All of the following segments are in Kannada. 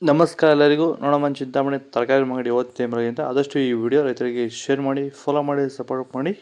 ನಮಸ್ಕಾರ ಎಲ್ಲರಿಗೂ. ನೋಡೋಣ ಚಿಂತಾಮಣಿ ತರಕಾರಿ ಅಂಗಡಿ ಅಂತ ಆದಷ್ಟು ಈ ವಿಡಿಯೋ ರೈತರಿಗೆ ಶೇರ್ ಮಾಡಿ, ಫಾಲೋ ಮಾಡಿ, ಸಪೋರ್ಟ್ ಮಾಡಿ.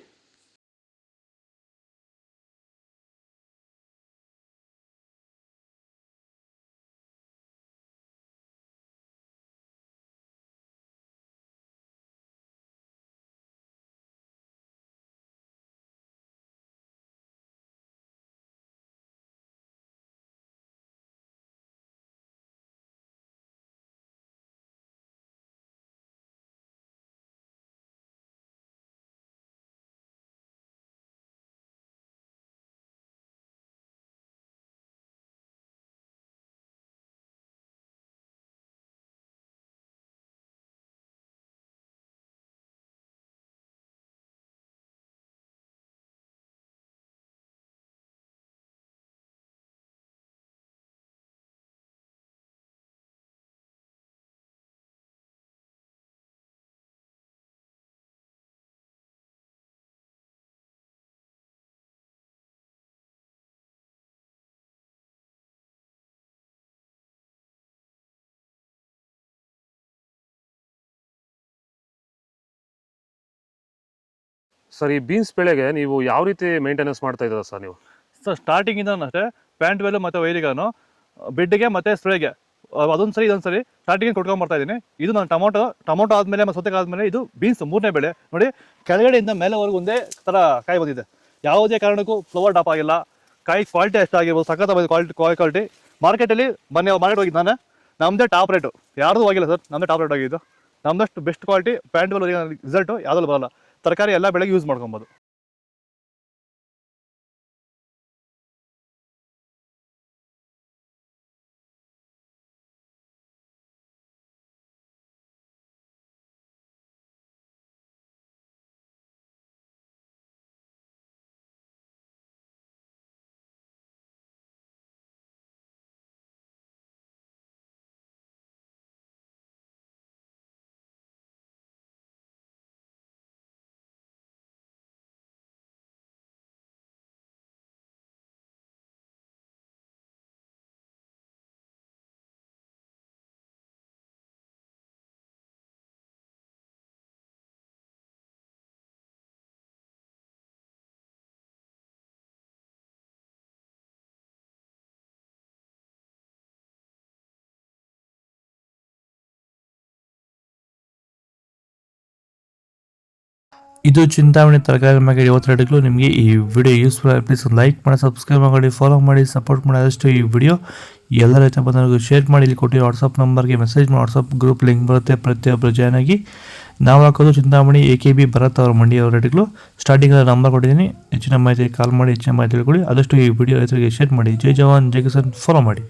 ಸರ್, ಈ ಬೀನ್ಸ್ ಬೆಳೆಗೆ ನೀವು ಯಾವ ರೀತಿ ಮೇಂಟೆನೆನ್ಸ್ ಮಾಡ್ತಾ ಇದ್ದೀರಾ ಸರ್ ನೀವು? ಸರ್ ಸ್ಟಾರ್ಟಿಂಗಿಂದ ಅಷ್ಟೇ ಪ್ಯಾಂಟ್ ವೆಲ್ ಮತ್ತು ವೈರಿಗಾನು ಬೆಡ್ಗೆ ಮತ್ತು ಸ್ಪ್ರೇಗೆ ಅದೊಂದು ಸರಿ ಇದೊಂದು ಸರಿ ಸ್ಟಾರ್ಟಿಂಗ್ ಕೊಟ್ಕೊಂಡ್ಬರ್ತಾ ಇದ್ದೀನಿ. ಇದು ನಾನು ಟೊಮೊಟೊ ಆದಮೇಲೆ ಮತ್ತು ಸೌತೆಕಾಯಿ ಆದಮೇಲೆ ಇದು ಬೀನ್ಸ್ ಮೂರನೇ ಬೆಳೆ. ನೋಡಿ, ಕೆಳಗಡೆಯಿಂದ ಮೇಲೆವರೆಗೂ ಒಂದೇ ಥರ ಕಾಯಿ ಬಂದಿದೆ. ಯಾವುದೇ ಕಾರಣಕ್ಕೂ ಫ್ಲವರ್ ಟಾಪ್ ಆಗಿಲ್ಲ. ಕಾಯಿ ಕ್ವಾಲಿಟಿ ಎಷ್ಟಾಗಿರ್ಬೋದು, ಸಖತ್ ಬಂದಿದೆ ಕ್ವಾಲಿಟಿ. ಮಾರ್ಕೆಟಲ್ಲಿ ಮಾರ್ಕೆಟ್ ಹೋಗಿದ್ದು ನಾನು, ನಮ್ಮದೇ ಟಾಪ್ ರೇಟು, ಯಾರ್ದು ಹೋಗಿಲ್ಲ ಸರ್, ನಮ್ಮದೇ ಟಾಪ್ ರೇಟ್ ಆಗಿದ್ದು. ನಮ್ಮದಷ್ಟು best quality plant well result ಯಾವುದಲ್ಲೂ ಬರಲ್ಲ. ತರಕಾರಿ ಎಲ್ಲ ಬೆಳೆಗೆ ಯೂಸ್ ಮಾಡ್ಕೊಬೋದು. ಇದು ಚಿಂತಾಮಣಿ ತರಕಾರಿ ಮಾರ್ಕೆಟ್ ರೇಟ್ಗಳು. ನಿಮಗೆ ಈ ವಿಡಿಯೋ ಯೂಸ್ಫುಲ್ ಆಗಿ ಪ್ಲೀಸ್ ಲೈಕ್ ಮಾಡಿ, ಸಬ್ಸ್ಕ್ರೈಬ್ ಮಾಡಿ, ಫಾಲೋ ಮಾಡಿ, ಸಪೋರ್ಟ್ ಮಾಡಿ. ಆದಷ್ಟು ಈ ವಿಡಿಯೋ ಎಲ್ಲ ರೈತ ಬಂದವರಿಗೂ ಶೇರ್ ಮಾಡಿ. ಇಲ್ಲಿ ಕೊಟ್ಟಿರೋ ವಾಟ್ಸಪ್ ನಂಬರ್ಗೆ ಮೆಸೇಜ್ ಮಾಡಿ, ವಾಟ್ಸಪ್ ಗ್ರೂಪ್ ಲಿಂಕ್ ಬರುತ್ತೆ, ಪ್ರತಿಯೊಬ್ಬರು ಜಾಯ್ನ್ ಆಗಿ. ನಾವು ಹಾಕೋದು ಚಿಂತಾಮಣಿ AKB ಭರತ್ ಅವರ ಮಂಡಿ ಅವರ ರೇಟ್ಗಳು. ಸ್ಟಾರ್ಟಿಂಗ್ ನಂಬರ್ ಕೊಟ್ಟಿದ್ದೀನಿ, ಹೆಚ್ಚಿನ ಮಾಹಿತಿ ಕಾಲ್ ಮಾಡಿ, ಹೆಚ್ಚಿನ ಮಾಹಿತಿ ತಿಳ್ಕೊಳ್ಳಿ. ಆದಷ್ಟು ಈ ವಿಡಿಯೋ ರೈತರಿಗೆ ಶೇರ್ ಮಾಡಿ. ಜೈ ಜವಾನ್, ಜೈ ಕಿಸಾನ್, ಫಾಲೋ ಮಾಡಿ.